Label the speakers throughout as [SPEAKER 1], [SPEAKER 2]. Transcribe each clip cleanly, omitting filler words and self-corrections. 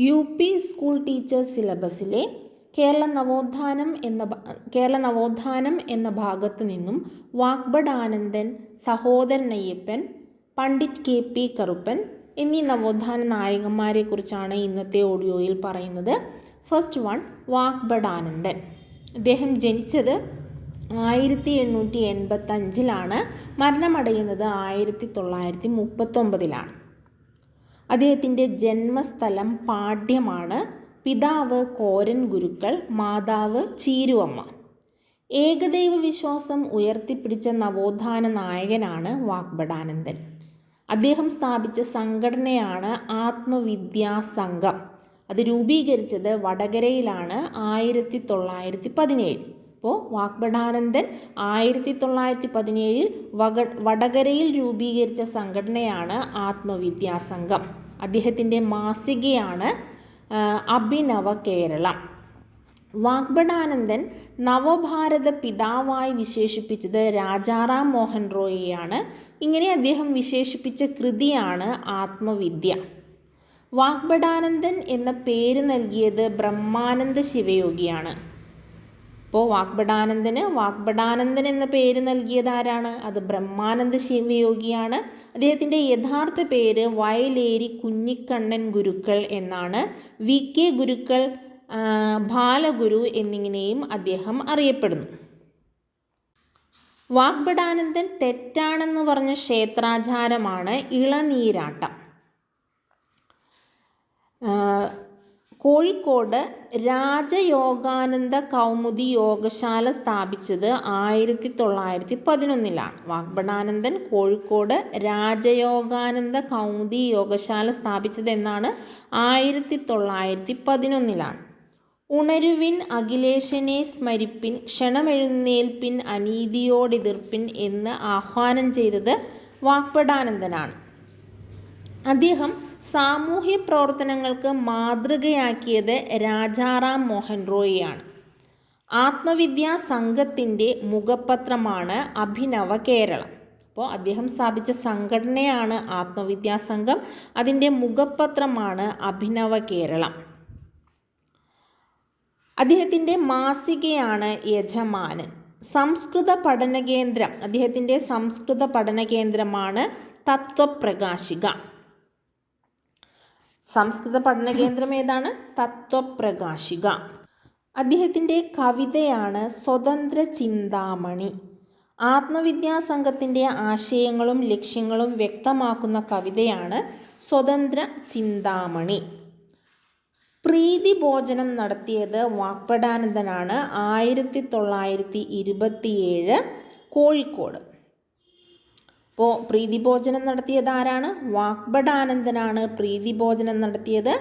[SPEAKER 1] UP school teachers സിലബസിലെ Kerala നവോത്ഥാനം എന്ന ഭാഗത്തു നിന്നും വാഗ്ഭട് ആനന്ദൻ, സഹോദരൻ അയ്യപ്പൻ, പണ്ഡിറ്റ് KP കറുപ്പൻ എന്നീ നവോത്ഥാന നായകന്മാരെ കുറിച്ചാണ് ഇന്നത്തെ ഓഡിയോയിൽ പറയുന്നത്. First one, Vagbhat Anandan. അദ്ദേഹം ജനിച്ചത് 1885 മരണമടയുന്നത് 1939. അദ്ദേഹത്തിൻ്റെ ജന്മസ്ഥലം പാട്യമാണ്. പിതാവ് കോരൻ ഗുരുക്കൾ, മാതാവ് ചീരുവമ്മ. ഏകദൈവ വിശ്വാസം ഉയർത്തിപ്പിടിച്ച നവോത്ഥാന നായകനാണ് വാഗ്ഭട് ആനന്ദൻ. അദ്ദേഹം സ്ഥാപിച്ച സംഘടനയാണ് ആത്മവിദ്യാസംഘം. അത് രൂപീകരിച്ചത് വടകരയിലാണ് 1917. അപ്പോൾ വാഗ്ഭട് ആനന്ദൻ 1917 വടകരയിൽ രൂപീകരിച്ച സംഘടനയാണ് ആത്മവിദ്യാസംഘം. അദ്ദേഹത്തിൻ്റെ മാസികയാണ് അഭിനവ കേരളം. വാഗ്ഭട് ആനന്ദൻ നവഭാരത പിതാവായി വിശേഷിപ്പിച്ചത് രാജാറാം മോഹൻ റോയിയാണ്. ഇങ്ങനെ അദ്ദേഹം വിശേഷിപ്പിച്ച കൃതിയാണ് ആത്മവിദ്യ. വാഗ്ഭട് ആനന്ദൻ എന്ന പേര് നൽകിയത് ബ്രഹ്മാനന്ദ ശിവയോഗിയാണ്. അപ്പോൾ വാഗ്ഭട് ആനന്ദൻ എന്ന പേര് നൽകിയത് ആരാണ്? അത് ബ്രഹ്മാനന്ദ ശിവയോഗിയാണ്. അദ്ദേഹത്തിൻ്റെ യഥാർത്ഥ പേര് വയലേരി കുഞ്ഞിക്കണ്ണൻ ഗുരുക്കൾ എന്നാണ്. VK ഗുരുക്കൾ, ബാലഗുരു എന്നിങ്ങനെയും അദ്ദേഹം അറിയപ്പെടുന്നു. വാഗ്ഭട് ആനന്ദൻ തെറ്റാണെന്ന് പറഞ്ഞ ക്ഷേത്രാചാരമാണ് ഇളനീരാട്ടം. കോഴിക്കോട് രാജയോഗാനന്ദ കൗമുദി യോഗശാല സ്ഥാപിച്ചത് 1911. വാഗ്ഭട് ആനന്ദൻ കോഴിക്കോട് രാജയോഗാനന്ദ കൗമുദി യോഗശാല സ്ഥാപിച്ചത് എന്നാണ്? 1911. ഉണരുവിൻ അഖിലേശനെ സ്മരിപ്പിൻ, ക്ഷണമെഴുന്നേൽപ്പിൻ, അനീതിയോടെതിർപ്പിൻ എന്ന് ആഹ്വാനം ചെയ്തത് വാഗ്ഭട് ആനന്ദനാണ്. അദ്ദേഹം സാമൂഹ്യ പ്രവർത്തനങ്ങൾക്ക് മാതൃകയാക്കിയത് രാജാറാം മോഹൻ റോയിയാണ്. ആത്മവിദ്യാ സംഘത്തിൻ്റെ മുഖപത്രമാണ് അഭിനവ കേരളം. അപ്പോൾ അദ്ദേഹം സ്ഥാപിച്ച സംഘടനയാണ് ആത്മവിദ്യാസംഘം. അതിൻ്റെ മുഖപത്രമാണ് അഭിനവ കേരളം. അദ്ദേഹത്തിൻ്റെ മാസികയാണ് യജമാനൻ. സംസ്കൃത പഠനകേന്ദ്രം, അദ്ദേഹത്തിൻ്റെ സംസ്കൃത പഠനകേന്ദ്രമാണ് തത്വപ്രകാശിക. സംസ്കൃത പഠനകേന്ദ്രം ഏതാണ്? തത്വപ്രകാശിക. അദ്ദേഹത്തിൻ്റെ കവിതയാണ് സ്വതന്ത്ര ചിന്താമണി. ആത്മവിദ്യാസംഘത്തിൻ്റെ ആശയങ്ങളും ലക്ഷ്യങ്ങളും വ്യക്തമാക്കുന്ന കവിതയാണ് സ്വതന്ത്ര ചിന്താമണി. പ്രീതിഭോജനം നടത്തിയത് വാഗ്ഭട് ആനന്ദനാണ്. 1927 കോഴിക്കോട്. അപ്പോൾ പ്രീതിഭോജനം നടത്തിയത് ആരാണ്? വാഗ്ഭട് ആനന്ദനാണ്. പ്രീതിഭോജനം നടത്തിയത്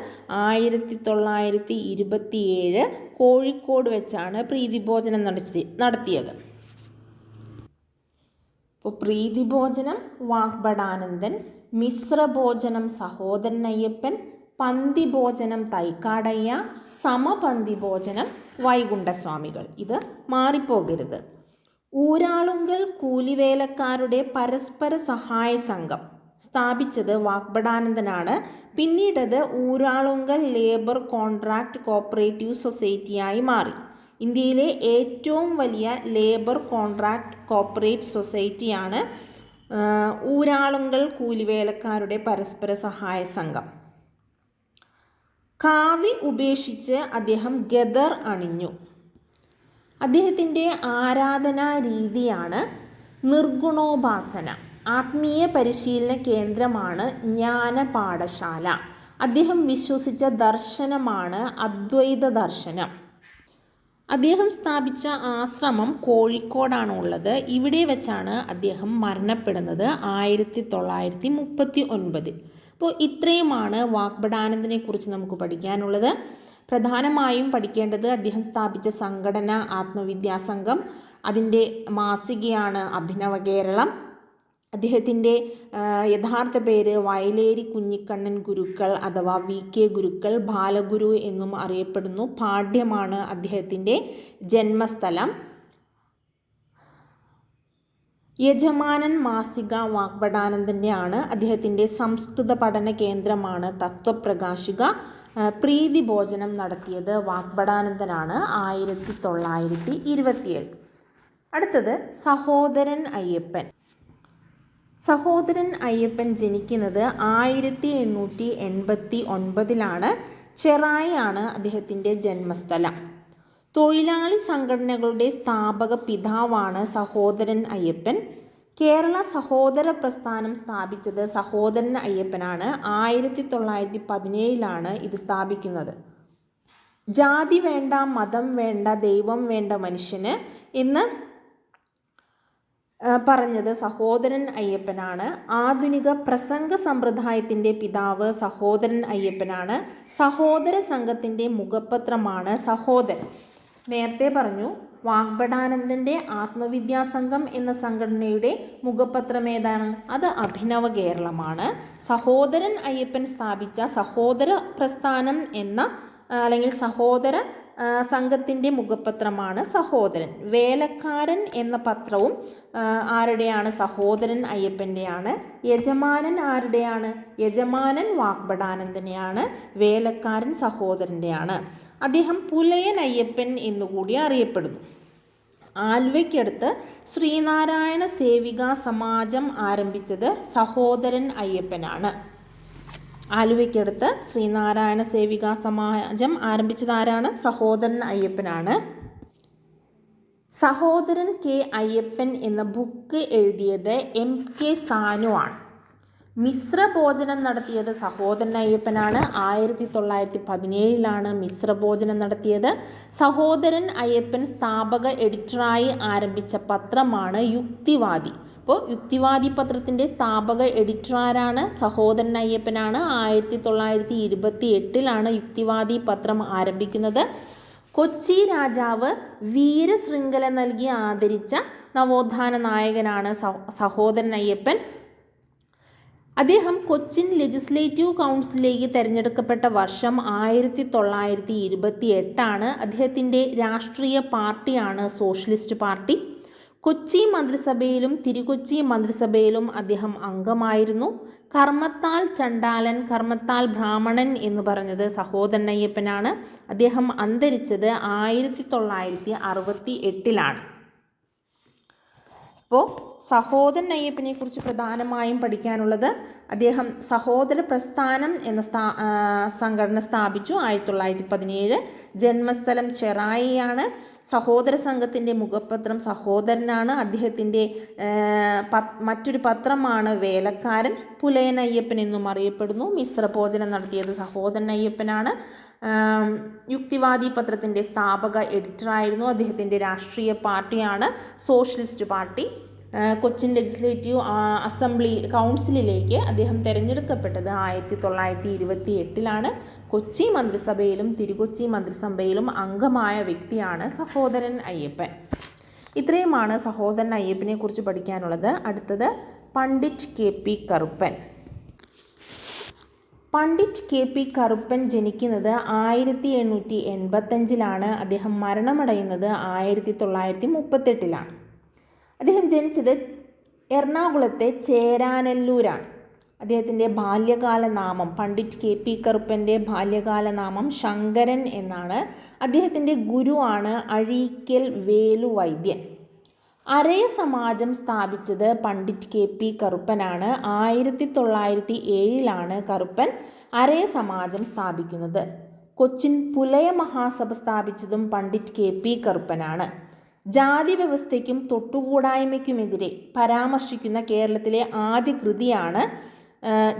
[SPEAKER 1] 1927 കോഴിക്കോട് വെച്ചാണ് പ്രീതിഭോജനം നടത്തിയത്. അപ്പോൾ പ്രീതിഭോജനം വാഗ്ഭട് ആനന്ദൻ, മിശ്രഭോജനം സഹോദരൻ അയ്യപ്പൻ, പന്തിഭോജനം തൈക്കാടയ്യ, സമപന്തിഭോജനം വൈകുണ്ഠസ്വാമികൾ. ഇത് മാറിപ്പോകരുത്. ഊരാളുങ്കൽ കൂലിവേലക്കാരുടെ പരസ്പര സഹായ സംഘം സ്ഥാപിച്ചത് വാഗ്ഭട് ആനന്ദനാണ്. പിന്നീടത് ഊരാളുങ്കൽ ലേബർ കോൺട്രാക്ട് കോപ്പറേറ്റീവ് സൊസൈറ്റിയായി മാറി. ഇന്ത്യയിലെ ഏറ്റവും വലിയ ലേബർ കോൺട്രാക്ട് കോപ്പറേറ്റ് സൊസൈറ്റിയാണ് ഊരാളുങ്കൽ കൂലിവേലക്കാരുടെ പരസ്പര സഹായ സംഘം. കാവി ഉപേക്ഷിച്ച് അദ്ദേഹം ഗദർ അണിഞ്ഞു. അദ്ദേഹത്തിൻ്റെ ആരാധനാ രീതിയാണ് നിർഗുണോപാസന. ആത്മീയ പരിശീലന കേന്ദ്രമാണ് ജ്ഞാനപാഠശാല. അദ്ദേഹം വിശ്വസിച്ച ദർശനമാണ് അദ്വൈത ദർശനം. അദ്ദേഹം സ്ഥാപിച്ച ആശ്രമം കോഴിക്കോടാണ് ഉള്ളത്. ഇവിടെ വെച്ചാണ് അദ്ദേഹം മരണപ്പെടുന്നത് 1939. അപ്പോൾ ഇത്രയുമാണ് വാഗ്ഭട് ആനന്ദനെ കുറിച്ച് നമുക്ക് പഠിക്കാനുള്ളത്. പ്രധാനമായും പഠിക്കേണ്ടത് അദ്ദേഹം സ്ഥാപിച്ച സംഘടന ആത്മവിദ്യാസംഘം, അതിൻ്റെ മാസികയാണ് അഭിനവ കേരളം, അദ്ദേഹത്തിൻ്റെ യഥാർത്ഥ പേര് വയലേരി കുഞ്ഞിക്കണ്ണൻ ഗുരുക്കൾ അഥവാ VK ഗുരുക്കൾ, ബാലഗുരു എന്നും അറിയപ്പെടുന്നു, പാട്യമാണ് അദ്ദേഹത്തിൻ്റെ ജന്മസ്ഥലം. യജമാനൻ മാസിക വാഗ്ഭട് ആനന്ദൻ്റെ ആണ്. അദ്ദേഹത്തിൻ്റെ സംസ്കൃത പഠന കേന്ദ്രമാണ് തത്വപ്രകാശിക. പ്രീതി ഭോജനം നടത്തിയത് വാഗ്ഭടാനന്ദനാണ് 1927. അടുത്തത് സഹോദരൻ അയ്യപ്പൻ. സഹോദരൻ അയ്യപ്പൻ ജനിക്കുന്നത് 1889 ചെറായി ആണ് അദ്ദേഹത്തിൻ്റെ ജന്മസ്ഥലം. തൊഴിലാളി സംഘടനകളുടെ സ്ഥാപക പിതാവാണ് സഹോദരൻ അയ്യപ്പൻ. കേരള സഹോദര പ്രസ്ഥാനം സ്ഥാപിച്ചത് സഹോദരൻ അയ്യപ്പനാണ്. 1917 ഇത് സ്ഥാപിക്കുന്നത്. ജാതി വേണ്ട, മതം വേണ്ട, ദൈവം വേണ്ട മനുഷ്യന് എന്ന് പറഞ്ഞത് സഹോദരൻ അയ്യപ്പനാണ്. ആധുനിക പ്രസംഗ സമ്പ്രദായത്തിൻ്റെ പിതാവ് സഹോദരൻ അയ്യപ്പനാണ്. സഹോദര സംഘത്തിൻ്റെ മുഖപത്രമാണ് സഹോദരൻ. നേരത്തെ പറഞ്ഞു, വാഗ്ഭടാനന്ദൻ്റെ ആത്മവിദ്യാസംഘം എന്ന സംഘടനയുടെ മുഖപത്രം ഏതാണ്? അത് അഭിനവ കേരളമാണ്. സഹോദരൻ അയ്യപ്പൻ സ്ഥാപിച്ച സഹോദര പ്രസ്ഥാനം എന്ന അല്ലെങ്കിൽ സഹോദര സംഘത്തിൻ്റെ മുഖപത്രമാണ് സഹോദരൻ. വേലക്കാരൻ എന്ന പത്രവും ആരുടെയാണ്? സഹോദരൻ അയ്യപ്പൻ്റെയാണ്. യജമാനൻ ആരുടെയാണ്? യജമാനൻ വാഗ്ഭടാനന്ദനെയാണ്. വേലക്കാരൻ സഹോദരൻ്റെയാണ്. അദ്ദേഹം പുലയൻ അയ്യപ്പൻ എന്നുകൂടി അറിയപ്പെടുന്നു. ആലുവയ്ക്കടുത്ത് ശ്രീനാരായണ സേവികാ സമാജം ആരംഭിച്ചത് സഹോദരൻ അയ്യപ്പനാണ്. ആലുവയ്ക്കടുത്ത് ശ്രീനാരായണ സേവികാ സമാജം ആരംഭിച്ചത് ആരാണ്? സഹോദരൻ അയ്യപ്പനാണ്. സഹോദരൻ കെ അയ്യപ്പൻ എന്ന ബുക്ക് എഴുതിയത് MK സാനു ആണ്. മിശ്രഭോജനം നടത്തിയത് സഹോദരൻ അയ്യപ്പനാണ്. 1917 മിശ്രഭോജനം നടത്തിയത്. സഹോദരൻ അയ്യപ്പൻ സ്ഥാപക എഡിറ്ററായി ആരംഭിച്ച പത്രമാണ് യുക്തിവാദി. അപ്പോൾ യുക്തിവാദി പത്രത്തിൻ്റെ സ്ഥാപക എഡിറ്ററാരാണ്? സഹോദരൻ അയ്യപ്പനാണ്. 1928 യുക്തിവാദി പത്രം ആരംഭിക്കുന്നത്. കൊച്ചി രാജാവ് വീരശൃംഖല നൽകി ആദരിച്ച നവോത്ഥാന നായകനാണ് സഹോദരൻ അയ്യപ്പൻ. അദ്ദേഹം കൊച്ചിൻ ലെജിസ്ലേറ്റീവ് കൗൺസിലിലേക്ക് തിരഞ്ഞെടുക്കപ്പെട്ട വർഷം 1928. അദ്ദേഹത്തിൻ്റെ രാഷ്ട്രീയ പാർട്ടിയാണ് സോഷ്യലിസ്റ്റ് പാർട്ടി. കൊച്ചി മന്ത്രിസഭയിലും തിരുക്കൊച്ചി മന്ത്രിസഭയിലും അദ്ദേഹം അംഗമായിരുന്നു. കർമ്മത്താൽ ചണ്ടാലൻ, കർമ്മത്താൽ ബ്രാഹ്മണൻ എന്ന് പറഞ്ഞത് സഹോദരൻ അയ്യപ്പനാണ്. അദ്ദേഹം അന്തരിച്ചത് 1968. അപ്പോൾ സഹോദരൻ അയ്യപ്പനെ കുറിച്ച് പ്രധാനമായും പഠിക്കാനുള്ളത്, അദ്ദേഹം സഹോദര പ്രസ്ഥാനം എന്ന സംഘടന സ്ഥാപിച്ചു 1917. ജന്മസ്ഥലം ചെറായിയാണ്. സഹോദര സംഘത്തിൻ്റെ മുഖപത്രം സഹോദരനാണ്. അദ്ദേഹത്തിൻ്റെ മറ്റൊരു പത്രമാണ് വേലക്കാരൻ. പുലയൻ അയ്യപ്പൻ എന്നും അറിയപ്പെടുന്നു. മിശ്രഭോജനം നടത്തിയത് സഹോദരൻ അയ്യപ്പനാണ്. യുക്തിവാദി പത്രത്തിൻ്റെ സ്ഥാപക എഡിറ്ററായിരുന്നു. അദ്ദേഹത്തിൻ്റെ രാഷ്ട്രീയ പാർട്ടിയാണ് socialist party. Cochin legislative assembly കൗൺസിലിലേക്ക് അദ്ദേഹം തിരഞ്ഞെടുക്കപ്പെട്ടത് 1928. കൊച്ചി മന്ത്രിസഭയിലും തിരുക്കൊച്ചി മന്ത്രിസഭയിലും അംഗമായ വ്യക്തിയാണ് സഹോദരൻ അയ്യപ്പൻ. ഇത്രയുമാണ് സഹോദരൻ അയ്യപ്പനെ കുറിച്ച് പഠിക്കാനുള്ളത്. അടുത്തത് പണ്ഡിറ്റ് KP കറുപ്പൻ. പണ്ഡിറ്റ് KP കറുപ്പൻ ജനിക്കുന്നത് 1885. അദ്ദേഹം മരണമടയുന്നത് 1938. അദ്ദേഹം ജനിച്ചത് എറണാകുളത്തെ ചേരാനെല്ലൂരാണ്. അദ്ദേഹത്തിൻ്റെ ബാല്യകാല നാമം, പണ്ഡിറ്റ് KP കറുപ്പൻ്റെ ബാല്യകാല നാമം ശങ്കരൻ എന്നാണ്. അദ്ദേഹത്തിൻ്റെ ഗുരുവാണ് അഴീക്കൽ വേലു വൈദ്യൻ. അരയ സമാജം സ്ഥാപിച്ചത് പണ്ഡിറ്റ് KP കറുപ്പനാണ്. 1907 കറുപ്പൻ അരയ സമാജം സ്ഥാപിക്കുന്നത്. കൊച്ചിൻ പുലയ മഹാസഭ സ്ഥാപിച്ചതും പണ്ഡിറ്റ് KP കറുപ്പനാണ്. ജാതി വ്യവസ്ഥയ്ക്കും തൊട്ടുകൂടായ്മയ്ക്കുമെതിരെ പരാമർശിക്കുന്ന കേരളത്തിലെ ആദ്യ കൃതിയാണ്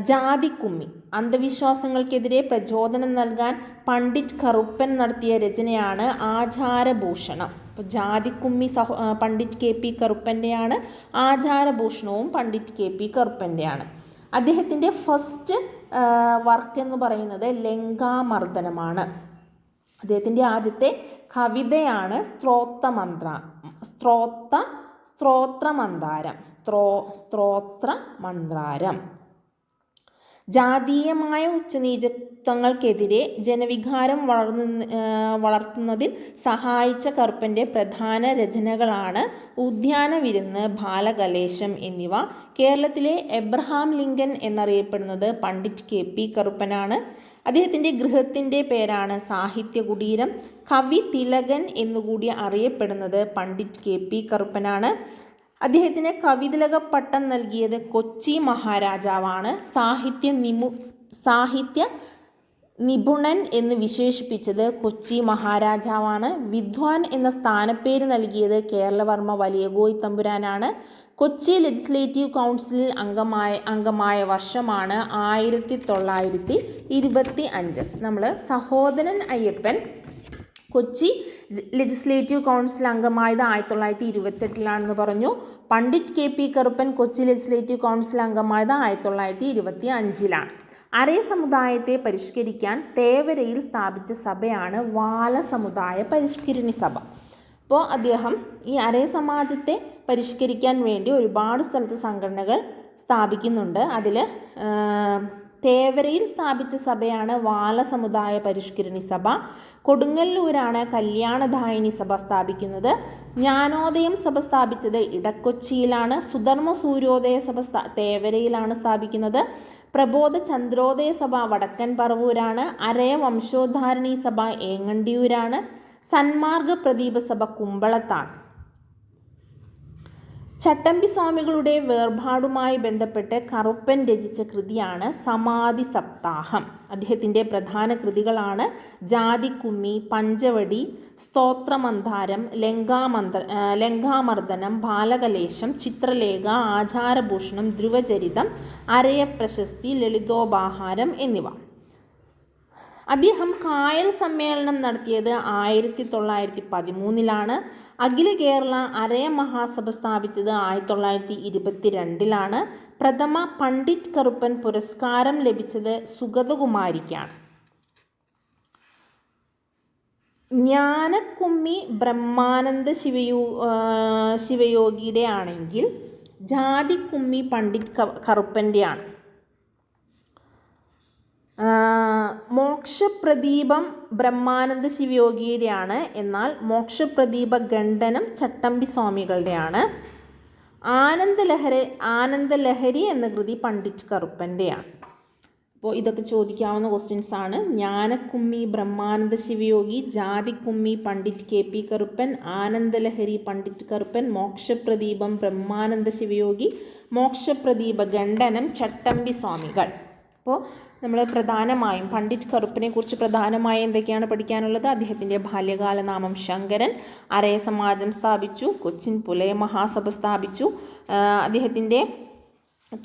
[SPEAKER 1] ജാതിക്കുമ്മി. അന്ധവിശ്വാസങ്ങൾക്കെതിരെ പ്രചോദനം നൽകാൻ പണ്ഡിറ്റ് കറുപ്പൻ നടത്തിയ രചനയാണ് ആചാരഭൂഷണം. അപ്പോൾ ജാതിക്കുമ്മി പണ്ഡിറ്റ് KP കറുപ്പൻ്റെയാണ്. ആചാരഭൂഷണവും പണ്ഡിറ്റ് KP കറുപ്പൻ്റെയാണ്. അദ്ദേഹത്തിൻ്റെ ഫസ്റ്റ് വർക്ക് എന്ന് പറയുന്നത് ലങ്കാമർദ്ദനമാണ്. അദ്ദേഹത്തിൻ്റെ ആദ്യത്തെ കവിതയാണ് സ്ത്രോത്രമന്ദാരം. ജാതീയമായ ഉച്ചനീചത്വങ്ങൾക്കെതിരെ ജനവികാരം വളർത്തുന്നതിൽ സഹായിച്ച കറുപ്പൻ്റെ പ്രധാന രചനകളാണ് ഉദ്യാന വിരുന്ന്, ബാലകലേശം എന്നിവ. കേരളത്തിലെ എബ്രഹാം ലിങ്കൻ എന്നറിയപ്പെടുന്നത് പണ്ഡിറ്റ് KP കറുപ്പനാണ്. അദ്ദേഹത്തിൻ്റെ ഗൃഹത്തിൻ്റെ പേരാണ് സാഹിത്യ കുടീരം. കവി തിലകൻ എന്നുകൂടി അറിയപ്പെടുന്നത് പണ്ഡിറ്റ് KP കറുപ്പനാണ്. അദ്ദേഹത്തിന് കവിതിലക പട്ടം നൽകിയത് കൊച്ചി മഹാരാജാവാണ്. സാഹിത്യ നിപുണൻ എന്ന് വിശേഷിപ്പിച്ചത് കൊച്ചി മഹാരാജാവാണ്. വിദ്വാൻ എന്ന സ്ഥാനപ്പേര് നൽകിയത് കേരളവർമ്മ വലിയകോയി തമ്പുരാനാണ്. കൊച്ചി ലെജിസ്ലേറ്റീവ് കൗൺസിലിൽ അംഗമായ വർഷമാണ് 1925. നമ്മൾ സഹോദരൻ അയ്യപ്പൻ കൊച്ചി ലെജിസ്ലേറ്റീവ് കൗൺസിൽ അംഗമായത് 1928 പറഞ്ഞു. Pandit KP Karuppan Kochi legislative council അംഗമായത് 1925. അരേ സമുദായത്തെ പരിഷ്കരിക്കാൻ തേവരയിൽ സ്ഥാപിച്ച സഭയാണ് വാല സമുദായ പരിഷ്കരണി സഭ. അപ്പോൾ അദ്ദേഹം ഈ അരേ സമാജത്തെ പരിഷ്കരിക്കാൻ വേണ്ടി ഒരുപാട് സ്ഥലത്ത് സംഘടനകൾ സ്ഥാപിക്കുന്നുണ്ട്. അതിൽ തേവരയിൽ സ്ഥാപിച്ച സഭയാണ് വാല സമുദായ പരിഷ്കരണി സഭ. കൊടുങ്ങല്ലൂരാണ് കല്യാണദായിനി സഭ സ്ഥാപിക്കുന്നത്. ജ്ഞാനോദയം സഭ സ്ഥാപിച്ചത് ഇടക്കൊച്ചിയിലാണ്. സുധർമ്മ സൂര്യോദയ സഭ തേവരയിലാണ് സ്ഥാപിക്കുന്നത്. പ്രബോധ ചന്ദ്രോദയ സഭ വടക്കൻ പറവൂരാണ്. അരയ വംശോദ്ധാരണി സഭ ഏങ്ങണ്ടിയൂരാണ്. സന്മാർഗ പ്രദീപ സഭ കുമ്പളത്താണ്. ചട്ടമ്പി സ്വാമികളുടെ വേർപാടുമായി ബന്ധപ്പെട്ട് കറുപ്പൻ രചിച്ച കൃതിയാണ് സമാധി സപ്താഹം. അദ്ദേഹത്തിൻ്റെ പ്രധാന കൃതികളാണ് ജാതിക്കുമ്മി, പഞ്ചവടി, സ്തോത്രമന്ധാരം, ലങ്കാമർദ്ദനം, ബാലകലേശം, ചിത്രലേഖ, ആചാരഭൂഷണം, ധ്രുവചരിതം, അരയപ്രശസ്തി, ലളിതോപഹാരം എന്നിവ. അദ്ദേഹം കായൽ സമ്മേളനം നടത്തിയത് 1913. അഖില കേരള അരയ മഹാസഭ സ്ഥാപിച്ചത് 1922. പ്രഥമ പണ്ഡിറ്റ് കറുപ്പൻ പുരസ്കാരം ലഭിച്ചത് സുഗതകുമാരിക്കാണ്. ജ്ഞാനക്കുമ്മി ബ്രഹ്മാനന്ദ ശിവയോഗിയുടെ ആണെങ്കിൽ ജാതിക്കുമ്മി പണ്ഡിറ്റ് കറുപ്പൻ്റെയാണ്. മോക്ഷപ്രദീപം ബ്രഹ്മാനന്ദ ശിവയോഗിയുടെയാണ്. എന്നാൽ മോക്ഷപ്രദീപ ഖണ്ഡനം ചട്ടമ്പി സ്വാമികളുടെയാണ്. ആനന്ദലഹരി എന്ന കൃതി പണ്ഡിറ്റ് കറുപ്പൻ്റെയാണ്. അപ്പോൾ ഇതൊക്കെ ചോദിക്കാവുന്ന ക്വസ്റ്റ്യൻസ് ആണ്. ജ്ഞാനക്കുമ്മി ബ്രഹ്മാനന്ദ ശിവയോഗി, ജാതിക്കുമ്മി പണ്ഡിറ്റ് KP കറുപ്പൻ, ആനന്ദലഹരി പണ്ഡിറ്റ് കറുപ്പൻ, മോക്ഷപ്രദീപം ബ്രഹ്മാനന്ദ ശിവയോഗി, മോക്ഷപ്രദീപ ഖണ്ഡനം ചട്ടമ്പി സ്വാമികൾ. അപ്പോൾ നമ്മൾ പ്രധാനമായും പണ്ഡിറ്റ് കറുപ്പനെ കുറിച്ച് പ്രധാനമായും എന്തൊക്കെയാണ് പഠിക്കാനുള്ളത്? അദ്ദേഹത്തിൻ്റെ ബാല്യകാല നാമം ശങ്കരൻ, അരയ സമാജം സ്ഥാപിച്ചു, കൊച്ചിൻ പുലയ മഹാസഭ സ്ഥാപിച്ചു. അദ്ദേഹത്തിൻ്റെ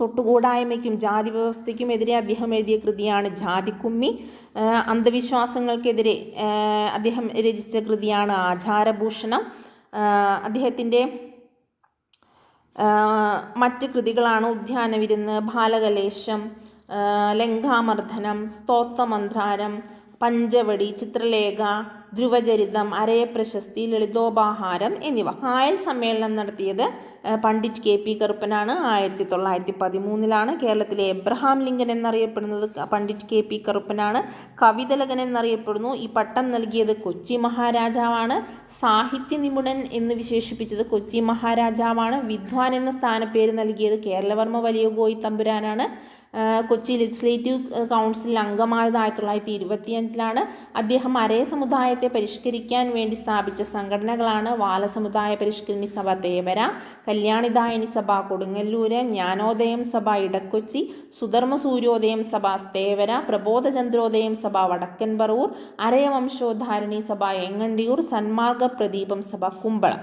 [SPEAKER 1] തൊട്ടുകൂടായ്മയ്ക്കും ജാതി വ്യവസ്ഥയ്ക്കും എതിരെ അദ്ദേഹം എഴുതിയ കൃതിയാണ് ജാതിക്കുമ്മി. അന്ധവിശ്വാസങ്ങൾക്കെതിരെ അദ്ദേഹം രചിച്ച കൃതിയാണ് ആചാരഭൂഷണം. അദ്ദേഹത്തിൻ്റെ മറ്റ് കൃതികളാണ് ഉദ്യാനവിരുന്ന്, ബാലകലേശം, ലങ്കാമർദ്ദനം, സ്തോത്രമന്ധാരം, പഞ്ചവടി, ചിത്രലേഖ, ധ്രുവചരിതം, അരയപ്രശസ്തി, ലളിതോപഹാരം എന്നിവ. കായൽ സമ്മേളനം നടത്തിയത് പണ്ഡിറ്റ് KP കറുപ്പനാണ്. 1913. കേരളത്തിലെ എബ്രഹാം ലിങ്കൻ എന്നറിയപ്പെടുന്നത് പണ്ഡിറ്റ് KP കറുപ്പനാണ്. കവിതലകൻ എന്നറിയപ്പെടുന്നു. ഈ പട്ടം നൽകിയത് കൊച്ചി മഹാരാജാവാണ്. സാഹിത്യ നിപുണൻ എന്ന് വിശേഷിപ്പിച്ചത് കൊച്ചി മഹാരാജാവാണ്. വിദ്വാൻ എന്ന സ്ഥാനപ്പേര് നൽകിയത് കേരളവർമ്മ വലിയകോയി തമ്പുരാനാണ്. കൊച്ചി ലെജിസ്ലേറ്റീവ് കൗൺസിൽ അംഗമായത് 1925. അദ്ദേഹം അരയ സമുദായത്തെ പരിഷ്കരിക്കാൻ വേണ്ടി സ്ഥാപിച്ച സംഘടനകളാണ് വാല സമുദായ പരിഷ്കരണി സഭ തേവര, കല്യാണിദായിനി സഭ കൊടുങ്ങല്ലൂര്, ജ്ഞാനോദയം സഭ ഇടക്കൊച്ചി, സുധർമ്മ സൂര്യോദയം സഭ തേവര, പ്രബോധചന്ദ്രോദയം സഭ വടക്കൻ പറവൂർ, അരയ വംശോദ്ധാരണി സഭ ഏങ്ങണ്ടിയൂർ, സന്മാർഗ പ്രദീപം സഭ കുമ്പളം.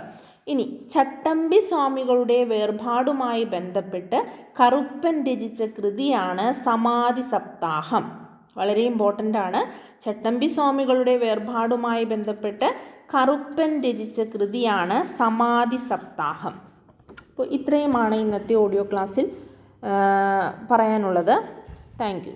[SPEAKER 1] ഇനി ചട്ടമ്പി സ്വാമികളുടെ വേർപാടുമായി ബന്ധപ്പെട്ട് കറുപ്പൻ രചിച്ച കൃതിയാണ് സമാധി സപ്താഹം. വളരെ ഇമ്പോർട്ടൻ്റ് ആണ്. ചട്ടമ്പി സ്വാമികളുടെ വേർപാടുമായി ബന്ധപ്പെട്ട് കറുപ്പൻ രചിച്ച കൃതിയാണ് സമാധി സപ്താഹം. അപ്പോൾ ഇത്രയുമാണ് ഇന്നത്തെ ഓഡിയോ ക്ലാസ്സിൽ പറയാനുള്ളത്. Thank you.